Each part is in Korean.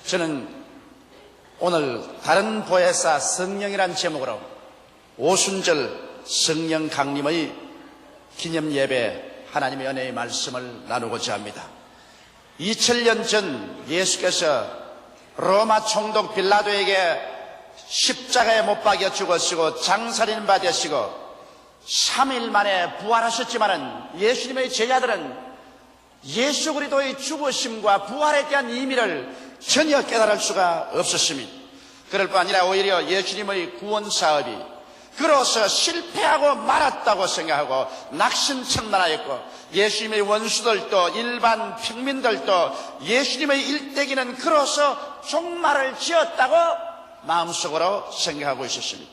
저는 오늘 다른 보혜사 성령이란 제목으로 오순절 성령 강림의 기념 예배 하나님의 은혜의 말씀을 나누고자 합니다. 2000년 전 예수께서 로마 총독 빌라도에게 십자가에 못 박여 죽으시고 장살인 바 되시고 3일 만에 부활하셨지만은 예수님의 제자들은 예수 그리스도의 죽으심과 부활에 대한 의미를 전혀 깨달을 수가 없었습니다. 그럴 뿐 아니라 오히려 예수님의 구원 사업이 그로서 실패하고 말았다고 생각하고 낙심천만하였고, 예수님의 원수들도 일반 평민들도 예수님의 일대기는 그로서 종말을 지었다고 마음속으로 생각하고 있었습니다.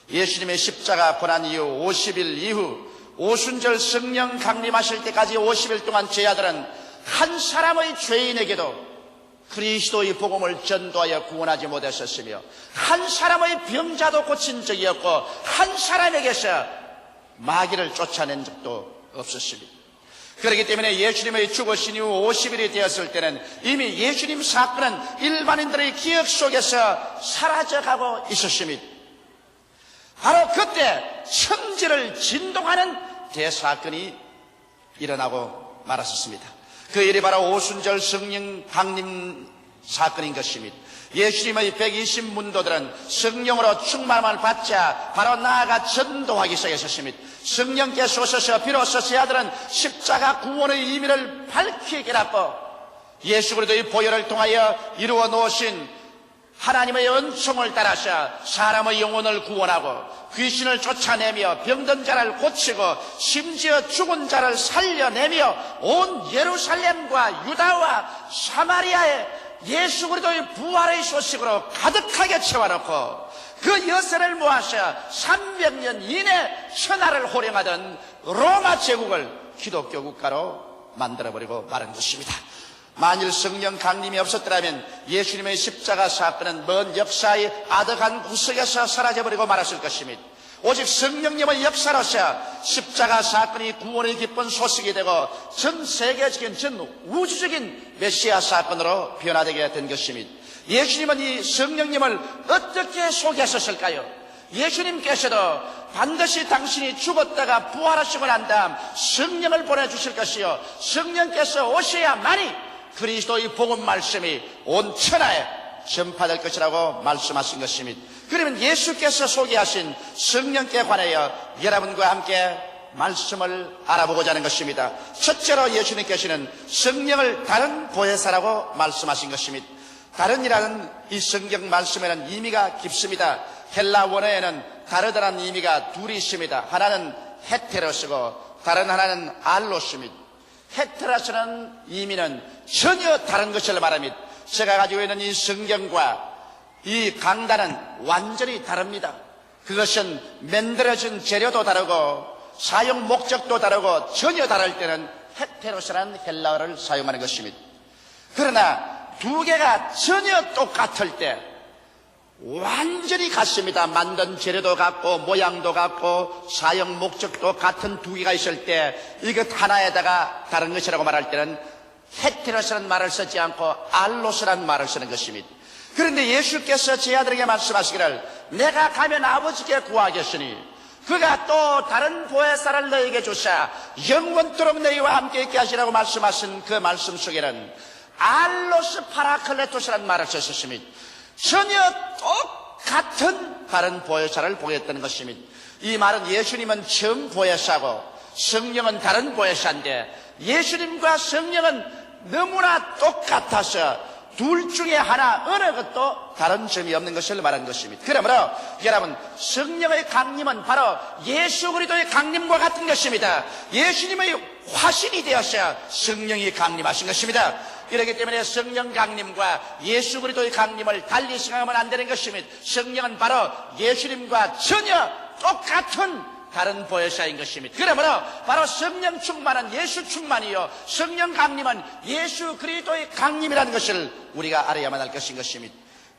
예수님의 십자가 고난 이후 50일 이후 오순절 성령 강림하실 때까지 50일 동안 제자들은 한 사람의 죄인에게도 그리스도의 복음을 전도하여 구원하지 못했었으며, 한 사람의 병자도 고친 적이 없고 한 사람에게서 마귀를 쫓아낸 적도 없었습니다. 그렇기 때문에 예수님의 죽으신 이후 50일이 되었을 때는 이미 예수님 사건은 일반인들의 기억 속에서 사라져가고 있었습니다. 바로 그때 천지를 진동하는 대사건이 일어나고 말았었습니다. 그 일이 바로 오순절 성령 강림 사건인 것입니다. 예수님의 120문도들은 성령으로 충만함을 받자 바로 나아가 전도하기 시작했습니다. 성령께서 오셔서 비로소 제자들은 십자가 구원의 의미를 밝히 깨닫고 예수 그리스도의 보혈을 통하여 이루어 놓으신 하나님의 은총을 따라서 사람의 영혼을 구원하고 귀신을 쫓아내며 병든 자를 고치고 심지어 죽은 자를 살려내며 온 예루살렘과 유다와 사마리아에 예수 그리스도의 부활의 소식으로 가득하게 채워놓고 그 여세를 모아서 300년 이내 천하를 호령하던 로마 제국을 기독교 국가로 만들어버리고 말은 것입니다. 만일 성령 강림이 없었더라면 예수님의 십자가 사건은 먼 역사의 아득한 구석에서 사라져버리고 말았을 것입니다. 오직 성령님의 역사로서 십자가 사건이 구원의 기쁜 소식이 되고 전 세계적인 전 우주적인 메시아 사건으로 변화되게 된 것입니다. 예수님은 이 성령님을 어떻게 소개하셨을까요? 예수님께서도 반드시 당신이 죽었다가 부활하시고 난 다음 성령을 보내주실 것이요, 성령께서 오셔야만이 그리스도의 복음 말씀이 온 천하에 전파될 것이라고 말씀하신 것입니다. 그러면 예수께서 소개하신 성령께 관하여 여러분과 함께 말씀을 알아보고자 하는 것입니다. 첫째로 예수님께서는 성령을 다른 보혜사라고 말씀하신 것입니다. 다른이라는 이 성경 말씀에는 의미가 깊습니다. 헬라 원어에는 다르다는 의미가 둘이 있습니다. 하나는 헤테로스고 다른 하나는 알로스입니다. 헤테로스는 의미는 전혀 다른 것을 말합니다. 제가 가지고 있는 이 성경과 이 강단은 완전히 다릅니다. 그것은 만들어진 재료도 다르고 사용 목적도 다르고 전혀 다를 때는 헤테로스라는 헬라어를 사용하는 것입니다. 그러나 두 개가 전혀 똑같을 때 완전히 같습니다. 만든 재료도 같고 모양도 같고 사용 목적도 같은 두 개가 있을 때 이것 하나에다가 다른 것이라고 말할 때는 헤테로스라는 말을 쓰지 않고 알로스라는 말을 쓰는 것입니다. 그런데 예수께서 제 아들에게 말씀하시기를 내가 가면 아버지께 구하겠으니 그가 또 다른 보혜사를 너에게 주사 영원토록 너희와 함께 있게 하시라고 말씀하신 그 말씀 속에는 알로스 파라클레토스라는 말을 썼습니다. 전혀 똑같은 다른 보혜사를 보였다는 것입니다. 이 말은 예수님은 전 보혜사고 성령은 다른 보혜사인데 예수님과 성령은 너무나 똑같아서 둘 중에 하나 어느 것도 다른 점이 없는 것을 말한 것입니다. 그러므로 여러분, 성령의 강림은 바로 예수 그리스도의 강림과 같은 것입니다. 예수님의 화신이 되어서 성령이 강림하신 것입니다. 그렇기 때문에 성령 강림과 예수 그리스도의 강림을 달리 생각하면 안 되는 것입니다. 성령은 바로 예수님과 전혀 똑같은 다른 보혜사인 것입니다. 그러므로 바로 성령 충만은 예수 충만이요 성령 강림은 예수 그리스도의 강림이라는 것을 우리가 알아야만 할 것인 것입니다.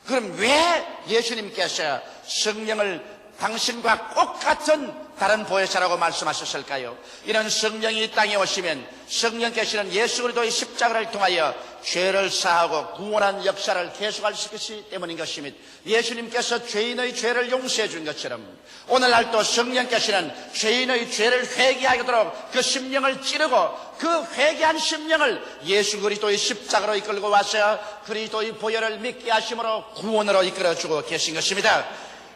그럼 왜 예수님께서 성령을 당신과 똑같은 다른 보혜사라고 말씀하셨을까요? 이런 성령이 이 땅에 오시면 성령께서는 예수 그리스도의 십자가를 통하여 죄를 사하고 구원한 역사를 계속할 수 있기 때문인 것입니다. 예수님께서 죄인의 죄를 용서해 준 것처럼 오늘날도 성령께서는 죄인의 죄를 회개하도록 그 심령을 찌르고 그 회개한 심령을 예수 그리스도의 십자가로 이끌고 와서 그리스도의 보혈을 믿게 하심으로 구원으로 이끌어주고 계신 것입니다.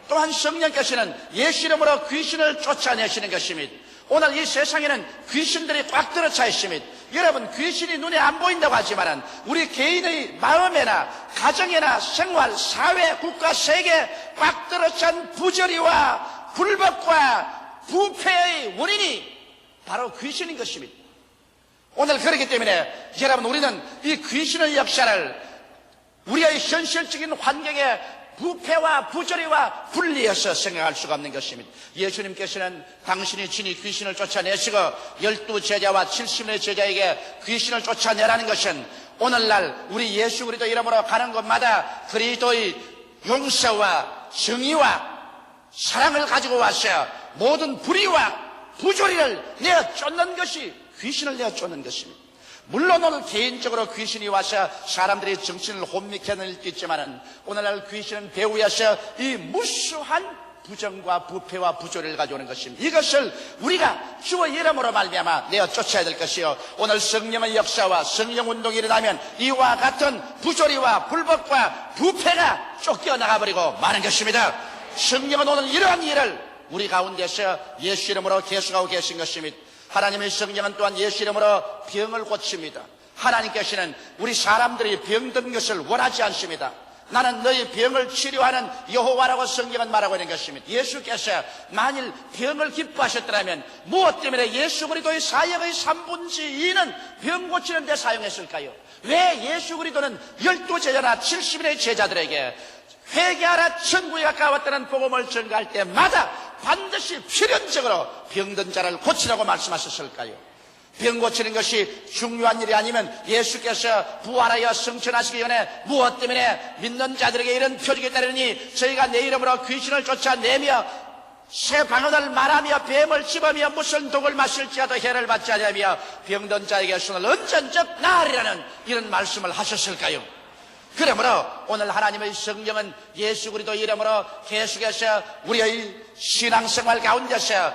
또한 성령께서는 예수 이름으로 귀신을 쫓아내시는 것입니다. 오늘 이 세상에는 귀신들이 꽉 들어차 있습니다. 여러분, 귀신이 눈에 안 보인다고 하지만 우리 개인의 마음에나 가정이나 생활, 사회, 국가, 세계에 꽉 들어찬 부조리와 불법과 부패의 원인이 바로 귀신인 것입니다. 오늘 그렇기 때문에 여러분, 우리는 이 귀신의 역사를 우리의 현실적인 환경에 부패와 부조리와 분리해서 생각할 수가 없는 것입니다. 예수님께서는 당신이 친히 귀신을 쫓아내시고 12제자와 70의 제자에게 귀신을 쫓아내라는 것은 오늘날 우리 예수 그리스도 이름으로 가는 곳마다 그리스도의 용서와 정의와 사랑을 가지고 와서 모든 불의와 부조리를 내어 쫓는 것이 귀신을 내어 쫓는 것입니다. 물론 오늘 개인적으로 귀신이 와서 사람들의 정신을 혼미케 하는 일도 있지만 오늘날 귀신은 배후에서 이 무수한 부정과 부패와 부조리를 가져오는 것입니다. 이것을 우리가 주의 이름으로 말미암아 내어 쫓아야 될 것이요, 오늘 성령의 역사와 성령운동이 일어나면 이와 같은 부조리와 불법과 부패가 쫓겨나가버리고 마는 것입니다. 성령은 오늘 이러한 일을 우리 가운데서 예수 이름으로 계속하고 계신 것입니다. 하나님의 성령은 또한 예수 이름으로 병을 고칩니다. 하나님께서는 우리 사람들이 병든 것을 원하지 않습니다. 나는 너희 병을 치료하는 여호와라고 성경은 말하고 있는 것입니다. 예수께서 만일 병을 기뻐하셨더라면 무엇 때문에 예수 그리스도의 사역의 3분의 2는 병 고치는 데 사용했을까요? 왜 예수 그리스도는 12제자나 70인의 제자들에게 회개하라 천국에 가까웠다는 복음을 전가할 때마다 반드시 필연적으로 병든 자를 고치라고 말씀하셨을까요? 병 고치는 것이 중요한 일이 아니면 예수께서 부활하여 승천하시기 전에 무엇 때문에 믿는 자들에게 이런 표적이 따르니 저희가 내 이름으로 귀신을 쫓아내며 새 방언을 말하며 뱀을 씹으며 무슨 독을 마실지라도 해를 받지 않으며 병든 자에게 손을 언전적 나으리라는 이런 말씀을 하셨을까요? 그러므로 오늘 하나님의 성령은 예수 그리스도 이름으로 계속해서 우리의 신앙생활 가운데서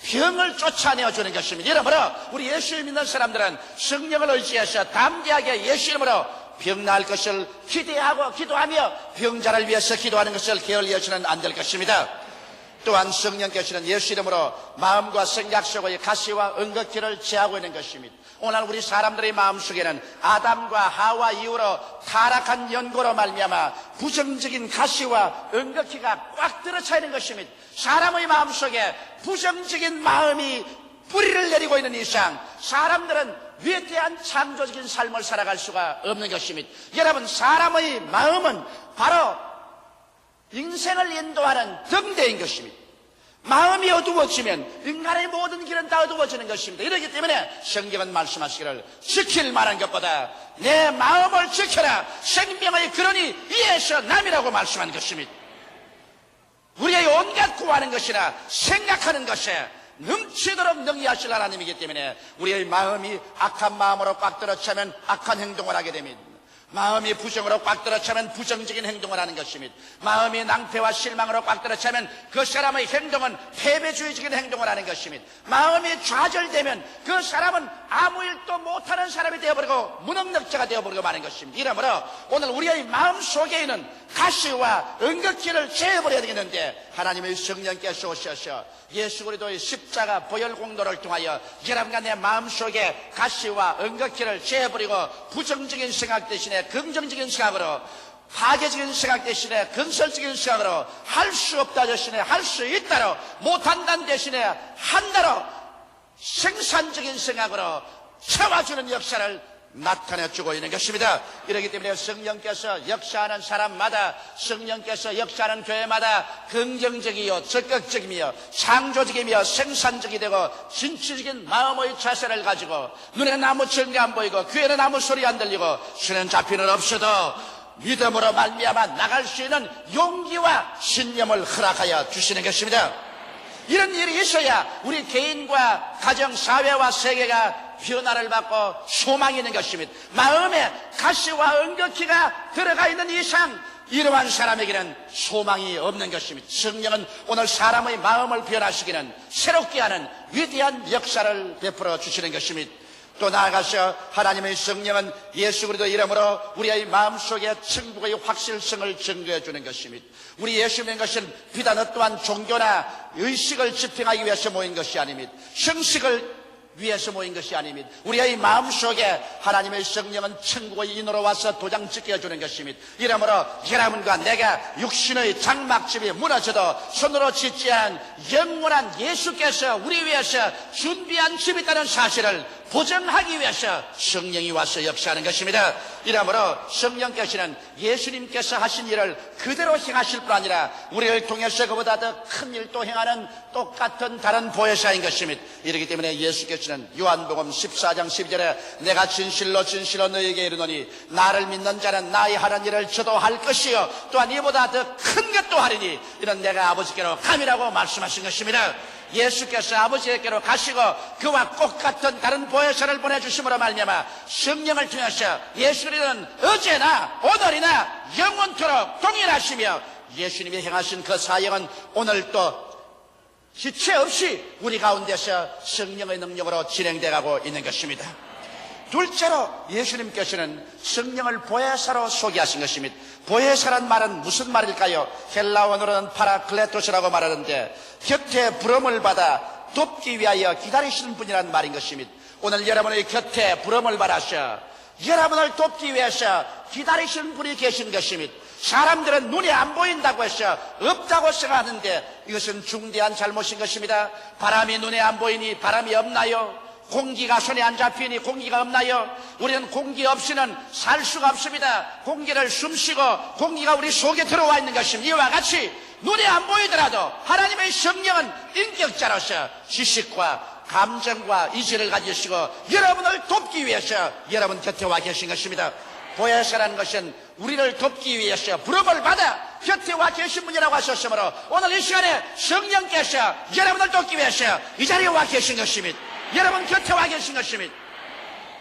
병을 쫓아내어 주는 것입니다. 이러므로 우리 예수를 믿는 사람들은 성령을 의지해서 담대하게 예수 이름으로 병 나을 것을 기대하고 기도하며 병자를 위해서 기도하는 것을 게을리해서는 안 될 것입니다. 또한 성령께서는 예수 이름으로 마음과 생각 속의 가시와 은극기를 제하고 있는 것입니다. 오늘 우리 사람들의 마음속에는 아담과 하와 이후로 타락한 연고로 말미암아 부정적인 가시와 은극기가 꽉 들어차 있는 것입니다. 사람의 마음속에 부정적인 마음이 뿌리를 내리고 있는 이상 사람들은 위대한 창조적인 삶을 살아갈 수가 없는 것입니다. 여러분, 사람의 마음은 바로 인생을 인도하는 등대인 것입니다. 마음이 어두워지면 인간의 모든 길은 다 어두워지는 것입니다. 이렇기 때문에 성경은 말씀하시기를 지킬 만한 것보다 내 마음을 지켜라, 생명의 근원이 이에서 남이라고 말씀한 것입니다. 우리의 온갖 구하는 것이나 생각하는 것에 넘치도록 능히하실 하나님이기 때문에 우리의 마음이 악한 마음으로 꽉 들어차면 악한 행동을 하게 됩니다. 마음이 부정으로 꽉 들어차면 부정적인 행동을 하는 것입니다. 마음이 낭패와 실망으로 꽉 들어차면 그 사람의 행동은 패배주의적인 행동을 하는 것입니다. 마음이 좌절되면 그 사람은 아무 일도 못하는 사람이 되어버리고 무능력자가 되어버리고 마는 것입니다. 이러므로 오늘 우리의 마음 속에 있는 가시와 은극기를 제어버려야 되겠는데 하나님의 성령께서 오셔서 예수 그리스도의 십자가 보혈 공로를 통하여 여러분과 내 마음속에 가시와 은극기를 제어버리고 부정적인 생각 대신에 긍정적인 생각으로, 파괴적인 생각 대신에 건설적인 생각으로, 할 수 없다 대신에 할 수 있다로, 못한다는 대신에 한다로 생산적인 생각으로 채워주는 역사를 나타내주고 있는 것입니다. 이렇기 때문에 성령께서 역사하는 사람마다, 성령께서 역사하는 교회마다 긍정적이요 적극적이며 창조적이며 생산적이 되고 진취적인 마음의 자세를 가지고 눈에는 아무 증거 안 보이고 귀에는 아무 소리 안 들리고 수는 잡히는 없어도 믿음으로 말미암아 나갈 수 있는 용기와 신념을 허락하여 주시는 것입니다. 이런 일이 있어야 우리 개인과 가정, 사회와 세계가 변화를 받고 소망이 있는 것입니다. 마음에 가시와 은극기가 들어가 있는 이상 이러한 사람에게는 소망이 없는 것입니다. 성령은 오늘 사람의 마음을 변화시키는 새롭게 하는 위대한 역사를 베풀어 주시는 것입니다. 또 나아가서 하나님의 성령은 예수 그리스도 이름으로 우리의 마음속에 천국의 확실성을 증거해 주는 것입니다. 우리 예수 믿는 것은 비단 어떠한 종교나 의식을 집행하기 위해서 모인 것이 아닙니다. 형식을 위해서 모인 것이 아닙니다. 우리의 마음속에 하나님의 성령은 천국의 인으로 와서 도장 찍혀주는 것입니다. 이러므로 여러분과 내가 육신의 장막집이 무너져도 손으로 짓지 않은 영원한 예수께서 우리 위해서 준비한 집이 있다는 사실을 보증하기 위해서 성령이 와서 역사하는 것입니다. 이러므로 성령께서는 예수님께서 하신 일을 그대로 행하실 뿐 아니라 우리를 통해서 그보다 더 큰 일도 행하는 똑같은 다른 보혜사인 것입니다. 이렇기 때문에 예수께서는 요한복음 14장 12절에 내가 진실로 진실로 너희에게 이르노니 나를 믿는 자는 나의 하는 일을 저도 할 것이요 또한 이보다 더 큰 것도 하리니 이는 내가 아버지께로 감이라고 말씀하신 것입니다. 예수께서 아버지께로 가시고 그와 똑같은 다른 보혜사를 보내주심으로 말미암아 성령을 통해서 예수님은 어제나 오늘이나 영원토록 동일하시며 예수님이 행하신 그 사역은 오늘도 지체 없이 우리 가운데서 성령의 능력으로 진행되고 있는 것입니다. 둘째로 예수님께서는 성령을 보혜사로 소개하신 것입니다. 보혜사란 말은 무슨 말일까요? 헬라어로는 파라클레토스라고 말하는데 곁에 부름을 받아 돕기 위하여 기다리시는 분이라는 말인 것입니다. 오늘 여러분의 곁에 부름을 받아서 여러분을 돕기 위해서 기다리시는 분이 계신 것입니다. 사람들은 눈에 안 보인다고 해서 없다고 생각하는데 이것은 중대한 잘못인 것입니다. 바람이 눈에 안 보이니 바람이 없나요? 공기가 손에 안 잡히니 공기가 없나요? 우리는 공기 없이는 살 수가 없습니다. 공기를 숨쉬고 공기가 우리 속에 들어와 있는 것입니다. 이와 같이 눈에 안 보이더라도 하나님의 성령은 인격자로서 지식과 감정과 의지를 가지시고 여러분을 돕기 위해서 여러분 곁에 와 계신 것입니다. 보혜사라는 것은 우리를 돕기 위해서 부름을 받아 곁에 와 계신 분이라고 하셨으므로 오늘 이 시간에 성령께서 여러분을 돕기 위해서 이 자리에 와 계신 것입니다. 여러분 곁에 와 계신 것입니다.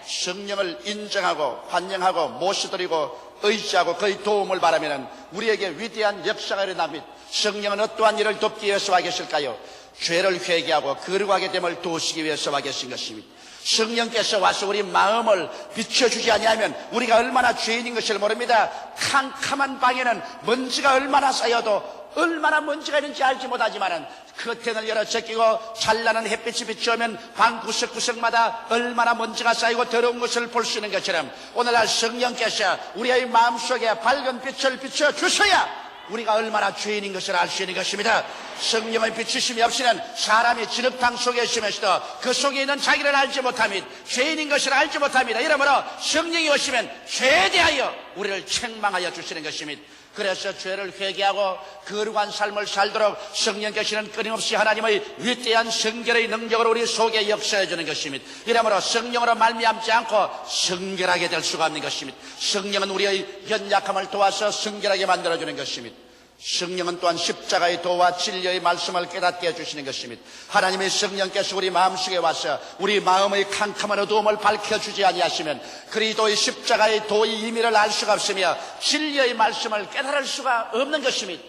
성령을 인정하고 환영하고 모셔드리고 의지하고 그의 도움을 바라면 우리에게 위대한 역사가 일어납니다. 성령은 어떠한 일을 돕기 위해서 와 계실까요? 죄를 회개하고 거룩하게 됨을 도우시기 위해서 와 계신 것입니다. 성령께서 와서 우리 마음을 비춰주지 아니하면 우리가 얼마나 죄인인 것을 모릅니다. 캄캄한 방에는 먼지가 얼마나 쌓여도 얼마나 먼지가 있는지 알지 못하지만은 커튼을 열어 제끼고 찬란한 햇빛이 비추면 방 구석구석마다 얼마나 먼지가 쌓이고 더러운 것을 볼 수 있는 것처럼 오늘날 성령께서 우리의 마음속에 밝은 빛을 비춰주셔야 우리가 얼마나 죄인인 것을 알 수 있는 것입니다. 성령의 비추심이 없이는 사람이 진흙탕 속에 있으면서도 그 속에 있는 자기를 알지 못합니다. 죄인인 것을 알지 못합니다. 이러므로 성령이 오시면 죄에 대하여 우리를 책망하여 주시는 것입니다. 그래서 죄를 회개하고 거룩한 삶을 살도록 성령께서는 끊임없이 하나님의 위대한 성결의 능력으로 우리 속에 역사해 주는 것입니다. 이러므로 성령으로 말미암지 않고 성결하게 될 수가 없는 것입니다. 성령은 우리의 연약함을 도와서 성결하게 만들어주는 것입니다. 성령은 또한 십자가의 도와 진리의 말씀을 깨닫게 해주시는 것입니다. 하나님의 성령께서 우리 마음속에 와서 우리 마음의 캄캄한 어두움을 밝혀주지 아니하시면 그리스도의 십자가의 도의 의미를 알 수가 없으며 진리의 말씀을 깨달을 수가 없는 것입니다.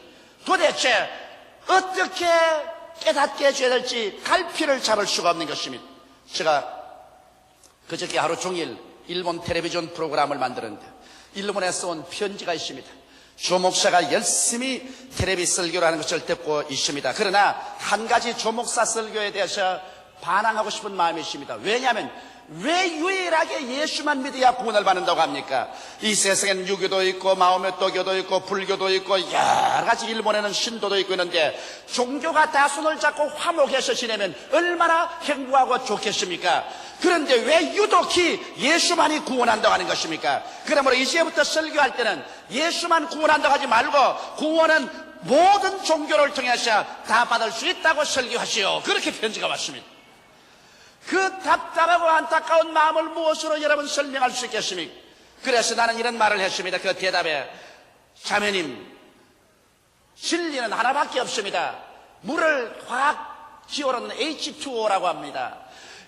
도대체 어떻게 깨닫게 해줘야 될지 갈피를 잡을 수가 없는 것입니다. 제가 그저께 하루 종일 일본 텔레비전 프로그램을 만들었는데 일본에서 온 편지가 있습니다. 조 목사가 열심히 텔레비 설교를 하는 것을 듣고 있습니다. 그러나 한 가지 조 목사 설교에 대해서 반항하고 싶은 마음이 있습니다. 왜냐하면 왜 유일하게 예수만 믿어야 구원을 받는다고 합니까? 이 세상에는 유교도 있고 마오메토교도 있고 불교도 있고 여러 가지 일본에는 신도도 있고 있는데 종교가 다 손을 잡고 화목해서 지내면 얼마나 행복하고 좋겠습니까? 그런데 왜 유독히 예수만이 구원한다고 하는 것입니까? 그러므로 이제부터 설교할 때는 예수만 구원한다고 하지 말고 구원은 모든 종교를 통해서 다 받을 수 있다고 설교하시오. 그렇게 편지가 왔습니다. 그 답답하고 안타까운 마음을 무엇으로 여러분 설명할 수 있겠습니까? 그래서 나는 이런 말을 했습니다. 그 대답에 자매님, 진리는 하나밖에 없습니다. 물을 화학 기호로는 H2O라고 합니다.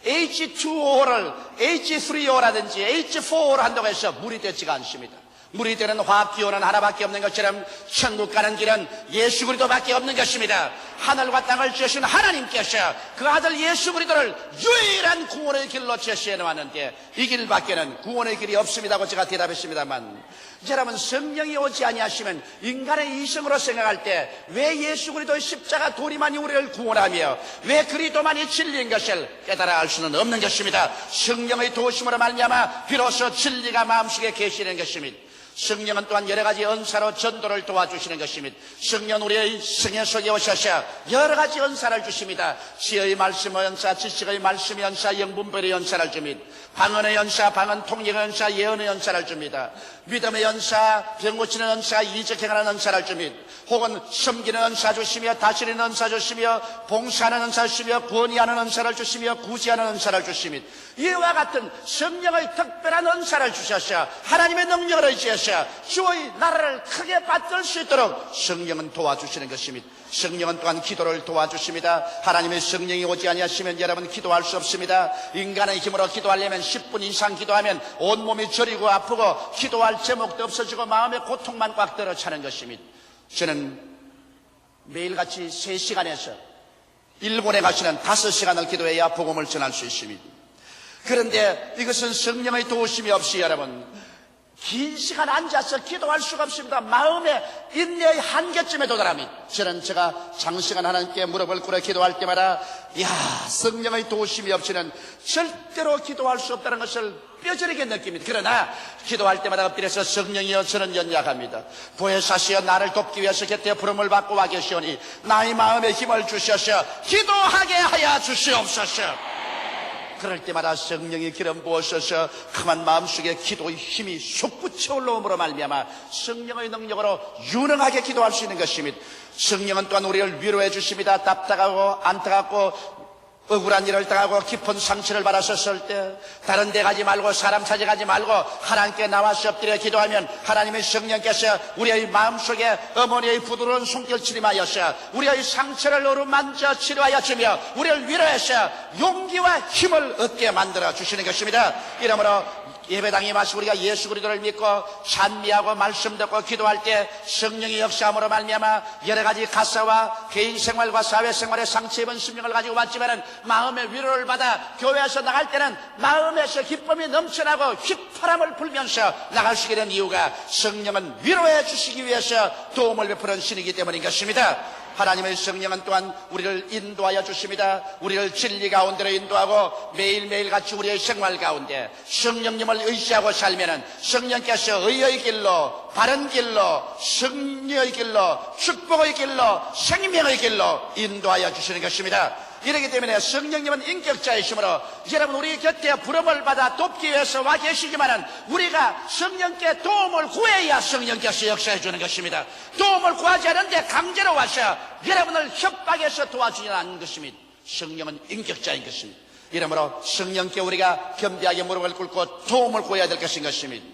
H2O를 H3O라든지 H4O로 한다고 해서 물이 되지가 않습니다. 물이 되는 화학기호는 하나밖에 없는 것처럼 천국 가는 길은 예수 그리스도밖에 없는 것입니다. 하늘과 땅을 지으신 하나님께서 그 아들 예수 그리스도를 유일한 구원의 길로 제시해 놓았는데 이 길밖에는 구원의 길이 없습니다고 제가 대답했습니다만, 여러분, 성령이 오지 아니하시면 인간의 이성으로 생각할 때 왜 예수 그리스도의 십자가 도리만이 우리를 구원하며 왜 그리스도만이 진리인 것을 깨달아 알 수는 없는 것입니다. 성령의 도우심으로 말미암아 비로소 진리가 마음속에 계시는 것입니다. 성령은 또한 여러 가지 은사로 전도를 도와주시는 것입니다. 성령 우리의 성령 속에 오셔서 여러 가지 은사를 주십니다. 지혜의 말씀의 은사, 지식의 말씀의 은사, 영분별의 은사를 줍니다. 방언의 은사, 방언 통역의 은사, 예언의 은사를 줍니다. 믿음의 은사, 병 고치는 은사, 이적 행하는 은사를 줍니다. 혹은 섬기는 은사 주시며 다스리는 은사 주시며 봉사하는 은사 주시며 구원하는 은사를 주시며 구제하는 은사를 주십니다. 이와 같은 성령의 특별한 은사를 주셔서 하나님의 능력을 의지해서 주의 나라를 크게 받들 수 있도록 성령은 도와주시는 것입니다. 성령은 또한 기도를 도와주십니다. 하나님의 성령이 오지 아니하시면 여러분 기도할 수 없습니다. 인간의 힘으로 기도하려면 10분 이상 기도하면 온몸이 저리고 아프고 기도할 제목도 없어지고 마음의 고통만 꽉 들어 차는 것입니다. 저는 매일같이 3시간에서 일본에 가시는 5시간을 기도해야 복음을 전할 수 있습니다. 그런데 이것은 성령의 도우심이 없이 여러분 긴 시간 앉아서 기도할 수가 없습니다. 마음의 인내의 한계점에 도달합니다. 저는 제가 장시간 하나님께 무릎을 꿇어 기도할 때마다 성령의 도우심이 없이는 절대로 기도할 수 없다는 것을 뼈저리게 느낍니다. 그러나 기도할 때마다 엎드려서 성령이여 저는 연약합니다. 보혜사시여 나를 돕기 위해서 곁에 부름을 받고 와 계시오니 나의 마음에 힘을 주셔서 기도하게 하여 주시옵소서. 그럴 때마다 성령이 기름 부으셔서 강한 마음속에 기도의 힘이 솟구쳐 올라옴으로 말미암아 성령의 능력으로 유능하게 기도할 수 있는 것입니다. 성령은 또한 우리를 위로해 주십니다. 답답하고 안타깝고 억울한 일을 당하고 깊은 상처를 받았었을 때 다른 데 가지 말고 사람 찾아가지 말고 하나님께 나와서 엎드려 기도하면 하나님의 성령께서 우리의 마음속에 어머니의 부드러운 손길 치림하여서 우리의 상처를 어루만져 치료하여 주며 우리를 위로해서 용기와 힘을 얻게 만들어 주시는 것입니다. 이러므로 예배당에 와서 우리가 예수 그리스도를 믿고 찬미하고 말씀 듣고 기도할 때 성령의 역사함으로 말미암아 여러 가지 가사와 개인 생활과 사회 생활의 상처 입은 심령을 가지고 왔지만은 마음의 위로를 받아 교회에서 나갈 때는 마음에서 기쁨이 넘쳐나고 휘파람을 불면서 나갈 수 있게 된 이유가 성령은 위로해 주시기 위해서 도움을 베푸는 신이기 때문인 것입니다. 하나님의 성령은 또한 우리를 인도하여 주십니다. 우리를 진리 가운데로 인도하고 매일매일 같이 우리의 생활 가운데 성령님을 의지하고 살면은 성령께서 의의 길로, 바른 길로, 승리의 길로, 축복의 길로, 생명의 길로 인도하여 주시는 것입니다. 이렇기 때문에 성령님은 인격자이시므로 여러분 우리 곁에 부름을 받아 돕기 위해서 와 계시지만은 우리가 성령께 도움을 구해야 성령께서 역사해 주는 것입니다. 도움을 구하지 않은데 강제로 와서 여러분을 협박해서 도와주지 않는 것입니다. 성령은 인격자인 것입니다. 이러므로 성령께 우리가 겸비하게 무릎을 꿇고 도움을 구해야 될 것인 것입니다.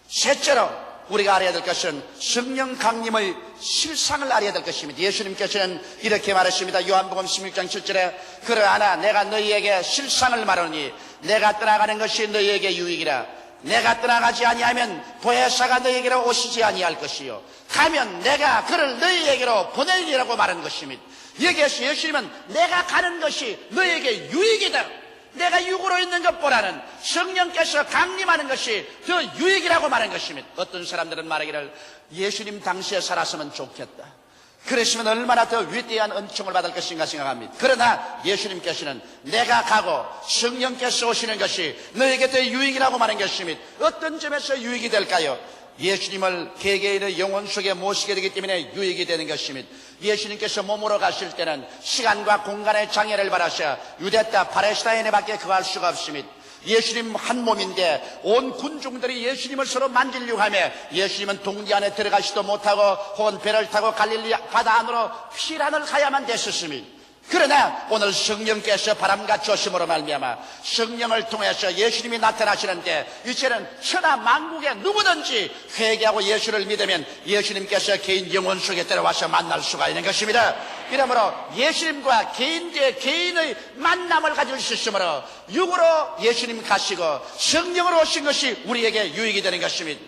셋째로 우리가 알아야 될 것은 성령 강림의 실상을 알아야 될 것입니다. 예수님께서는 이렇게 말하십니다. 요한복음 16장 7절에 그러하나 내가 너희에게 실상을 말하니 내가 떠나가는 것이 너희에게 유익이라. 내가 떠나가지 아니하면 보혜사가 너희에게로 오시지 아니할 것이요 가면 내가 그를 너희에게로 보내리라고 말한 것입니다. 여기에서 예수님은 내가 가는 것이 너희에게 유익이다. 내가 육으로 있는 것보다는 성령께서 강림하는 것이 더 유익이라고 말한 것입니다. 어떤 사람들은 말하기를 예수님 당시에 살았으면 좋겠다. 그랬으면 얼마나 더 위대한 은총을 받을 것인가 생각합니다. 그러나 예수님께서는 내가 가고 성령께서 오시는 것이 너에게 더 유익이라고 말한 것입니다. 어떤 점에서 유익이 될까요? 예수님을 개개인의 영혼 속에 모시게 되기 때문에 유익이 되는 것입니다. 예수님께서 몸으로 가실 때는 시간과 공간의 장애를 받으셔 유대 땅 팔레스타인에 밖에 거할 수가 없습니다. 예수님 한 몸인데 온 군중들이 예수님을 서로 만지려고 하며 예수님은 동리 안에 들어가지도 못하고 혹은 배를 타고 갈릴리 바다 안으로 피란을 가야만 됐었습니다. 그러나 오늘 성령께서 바람과 조심으로 말미암아 성령을 통해서 예수님이 나타나시는데 이제는 천하 만국에 누구든지 회개하고 예수를 믿으면 예수님께서 개인 영혼 속에 들어와서 만날 수가 있는 것입니다. 그러므로 예수님과 개인 대 개인의 만남을 가질 수 있으므로 육으로 예수님 가시고 성령으로 오신 것이 우리에게 유익이 되는 것입니다.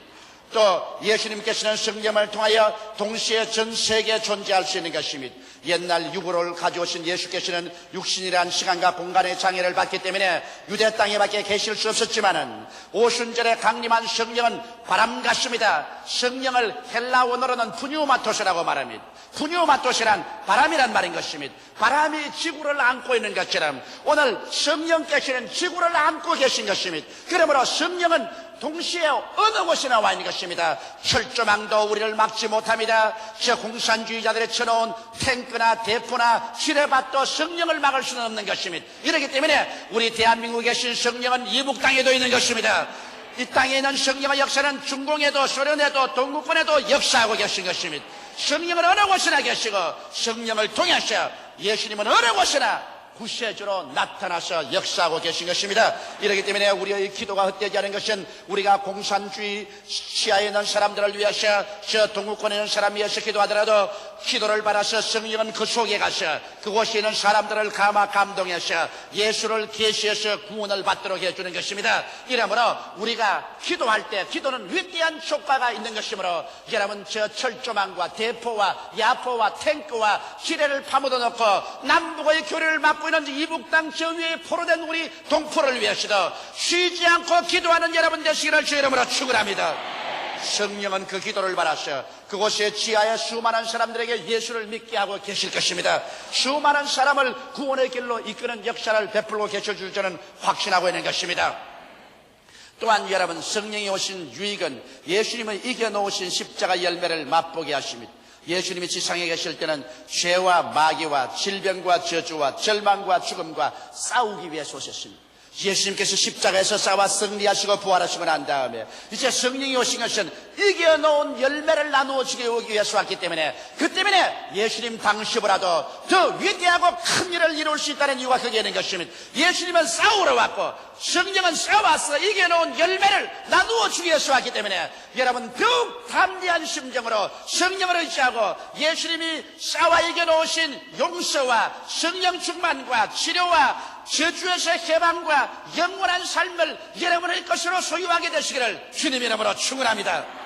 또 예수님께서는 성령을 통하여 동시에 전 세계에 존재할 수 있는 것입니다. 옛날 육으로 가져오신 예수께서는 육신이란 시간과 공간의 장애를 받기 때문에 유대 땅에밖에 계실 수 없었지만은 오순절에 강림한 성령은 바람 같습니다. 성령을 헬라 원어로는 푸뉴마토스라고 말합니다. 푸뉴마토스란 바람이란 말인 것입니다. 바람이 지구를 안고 있는 것처럼 오늘 성령께서는 지구를 안고 계신 것입니다. 그러므로 성령은 동시에 어느 곳이나 와 있는 것입니다. 철조망도 우리를 막지 못합니다. 저 공산주의자들이 쳐놓은 탱크나 대포나 지뢰밭도 성령을 막을 수는 없는 것입니다. 이렇기 때문에 우리 대한민국에 계신 성령은 이북 땅에도 있는 것입니다. 이 땅에 있는 성령의 역사는 중공에도 소련에도 동구권에도 역사하고 계신 것입니다. 성령은 어느 곳이나 계시고 성령을 통해서 예수님은 어느 곳이나 구세주로 나타나서 역사하고 계신 것입니다. 이렇기 때문에 우리의 기도가 헛되지 않은 것은 우리가 공산주의 시야에 있는 사람들을 위해서 저 동구권에 있는 사람 위해서 기도하더라도 기도를 받아서 성령은 그 속에 가서 그곳에 있는 사람들을 감동해서 예수를 계시해서 구원을 받도록 해주는 것입니다. 이러므로 우리가 기도할 때 기도는 위대한 효과가 있는 것이므로 여러분 저 철조망과 대포와 야포와 탱크와 지뢰를 파묻어 놓고 남북의 교류를 막고 있는 이북 땅 저 위에 포로된 우리 동포를 위해서도 쉬지 않고 기도하는 여러분 되시기를 주 이름으로 축원합니다. 성령은 그 기도를 받아서 그곳에 지하에 수많은 사람들에게 예수를 믿게 하고 계실 것입니다. 수많은 사람을 구원의 길로 이끄는 역사를 베풀고 계실 줄 저는 확신하고 있는 것입니다. 또한 여러분 성령이 오신 유익은 예수님의 이겨놓으신 십자가 열매를 맛보게 하십니다. 예수님이 지상에 계실 때는 죄와 마귀와 질병과 저주와 절망과 죽음과 싸우기 위해서 오셨습니다. 예수님께서 십자가에서 싸워 승리하시고 부활하시고 난 다음에 이제 성령이 오신 것은 이겨놓은 열매를 나누어 주기 위해서 왔기 때문에 그 때문에 예수님 당시보다도 더 위대하고 큰 일을 이룰 수 있다는 이유가 거기에 있는 것입니다. 예수님은 싸우러 왔고 성령은 싸워서 이겨놓은 열매를 나누어 주기 위해서 왔기 때문에 여러분 더욱 담대한 심정으로 성령을 의지하고 예수님이 싸워 이겨놓으신 용서와 성령 충만과 치료와 저주에서 해방과 영원한 삶을 여러분의 것으로 소유하게 되시기를 주님 이름으로 축원합니다.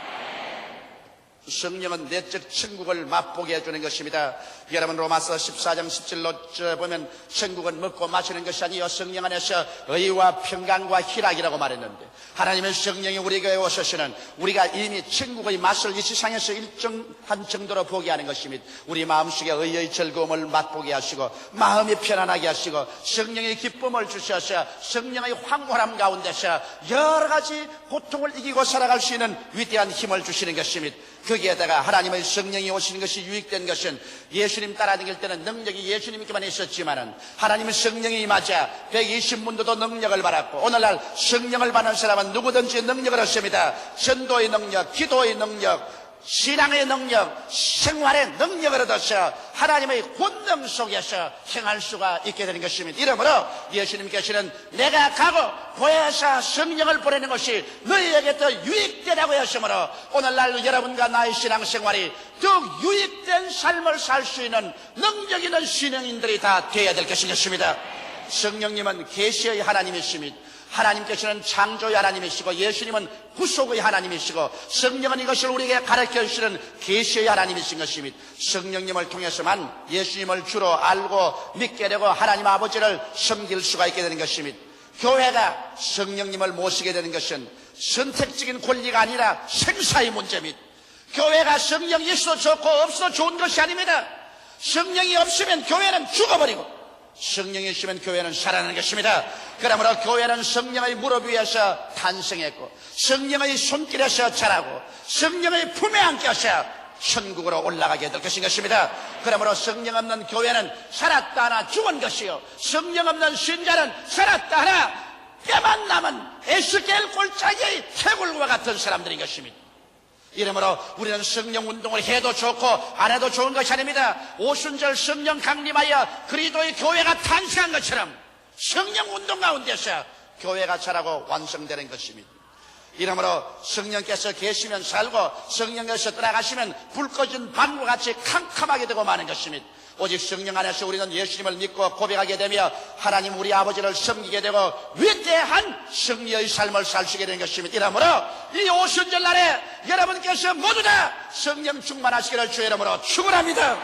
성령은 내적 천국을 맛보게 해주는 것입니다. 여러분 로마서 14장 17로 보면 천국은 먹고 마시는 것이 아니요 성령 안에서 의와 평강과 희락이라고 말했는데 하나님의 성령이 우리에게 오셔서는 우리가 이미 천국의 맛을 이 세상에서 일정한 정도로 보게 하는 것입니다. 우리 마음속에 의의 즐거움을 맛보게 하시고 마음이 편안하게 하시고 성령의 기쁨을 주셔서 성령의 황홀함 가운데서 여러 가지 고통을 이기고 살아갈 수 있는 위대한 힘을 주시는 것입니다. 거기에다가 하나님의 성령이 오시는 것이 유익된 것은 예수님 따라다닐 때는 능력이 예수님께만 있었지만은 하나님의 성령이 임하자 120문도도 능력을 받았고 오늘날 성령을 받는 사람은 누구든지 능력을 얻습니다. 전도의 능력, 기도의 능력, 신앙의 능력, 생활의 능력을 얻어서 하나님의 권능 속에서 행할 수가 있게 되는 것입니다. 이러므로 예수님께서는 내가 가고 보혜사 성령을 보내는 것이 너희에게 더 유익되라고 하시므로 오늘날 여러분과 나의 신앙생활이 더욱 유익된 삶을 살 수 있는 능력 있는 신앙인들이 다 되어야 될 것입니다. 성령님은 계시의 하나님이십니다. 하나님께서는 창조의 하나님이시고 예수님은 구속의 하나님이시고 성령은 이것을 우리에게 가르쳐 주시는 계시의 하나님이신 것입니다. 성령님을 통해서만 예수님을 주로 알고 믿게 되고 하나님 아버지를 섬길 수가 있게 되는 것입니다. 교회가 성령님을 모시게 되는 것은 선택적인 권리가 아니라 생사의 문제입니다. 교회가 성령이 있어도 좋고 없어도 좋은 것이 아닙니다. 성령이 없으면 교회는 죽어버리고 성령이 있으면 교회는 살아나는 것입니다. 그러므로 교회는 성령의 무릎 위에서 탄생했고 성령의 손길에서 자라고 성령의 품에 안겨서 천국으로 올라가게 될 것입니다. 그러므로 성령 없는 교회는 살았다 하나 죽은 것이요 성령 없는 신자는 살았다 하나 뼈만 남은 에스겔 골짜기의 태굴과 같은 사람들인 것입니다. 이러므로 우리는 성령 운동을 해도 좋고 안 해도 좋은 것이 아닙니다. 오순절 성령 강림하여 그리스도의 교회가 탄생한 것처럼 성령 운동 가운데서 교회가 자라고 완성되는 것입니다. 이러므로 성령께서 계시면 살고 성령께서 떠나가시면 불 꺼진 방과 같이 캄캄하게 되고 마는 것입니다. 오직 성령 안에서 우리는 예수님을 믿고 고백하게 되며 하나님 우리 아버지를 섬기게 되고 위대한 승리의 삶을 살 수 있게 되는 것입니다. 이러므로 이 오순절 날에 여러분께서 모두 다 성령 충만하시기를 주의 이름으로 축원합니다.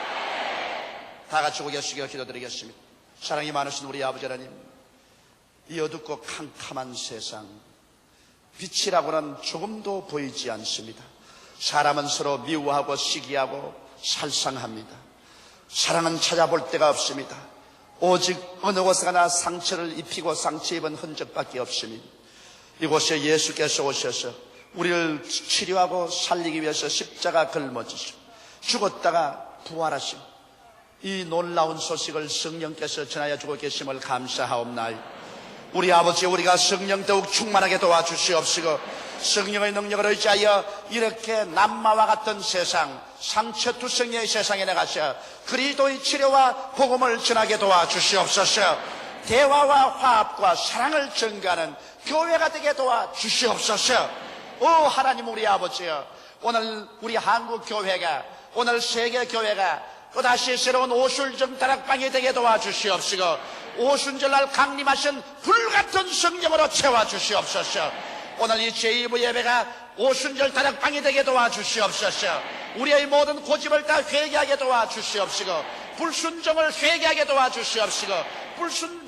다 같이 고개숙여 기도드리겠습니다. 사랑이 많으신 우리 아버지 하나님, 이 어둡고 캄캄한 세상 빛이라고는 조금도 보이지 않습니다. 사람은 서로 미워하고 시기하고 살상합니다. 사랑은 찾아볼 데가 없습니다. 오직 어느 곳에 가나 상처를 입히고 상처 입은 흔적밖에 없습니다. 이곳에 예수께서 오셔서 우리를 치료하고 살리기 위해서 십자가 걸머지시고 죽었다가 부활하신 이 놀라운 소식을 성령께서 전하여 주고 계심을 감사하옵나이다. 우리 아버지, 우리가 성령 더욱 충만하게 도와주시옵시고 성령의 능력을 의지하여 이렇게 남마와 같은 세상, 상처투성이의 세상에 나가서 그리스도의 치료와 복음을 전하게 도와주시옵소서. 대화와 화합과 사랑을 증가하는 교회가 되게 도와주시옵소서. 오 하나님 우리 아버지여, 오늘 우리 한국 교회가, 오늘 세계 교회가 또다시 새로운 오순절 다락방이 되게 도와주시옵시고 오순절날 강림하신 불같은 성령으로 채워주시옵소서. 오늘 이 제2부 예배가 오순절 다락방이 되게 도와주시옵소서. 우리의 모든 고집을 다 회개하게 도와주시옵시고 불순종을 회개하게 도와주시옵시고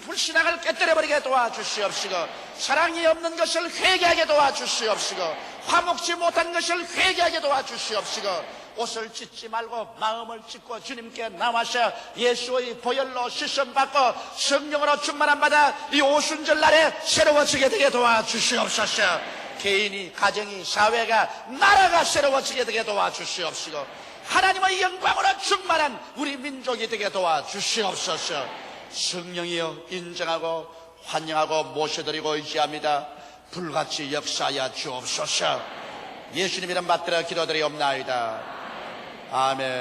불신앙을 깨뜨려버리게 도와주시옵시고 사랑이 없는 것을 회개하게 도와주시옵시고 화목지 못한 것을 회개하게 도와주시옵시고 옷을 찢지 말고 마음을 찢고 주님께 나와서 예수의 보혈로 씻음받고 성령으로 충만함 받아 이 오순절 날에 새로워지게 되게 도와주시옵소서. 개인이, 가정이, 사회가, 나라가 새로워지게 되게 도와주시옵시고 하나님의 영광으로 충만한 우리 민족이 되게 도와주시옵소서. 성령이여 인정하고 환영하고 모셔드리고 의지합니다. 불같이 역사하여 주옵소서. 예수님 이름 받들어 기도드리옵나이다. 아멘.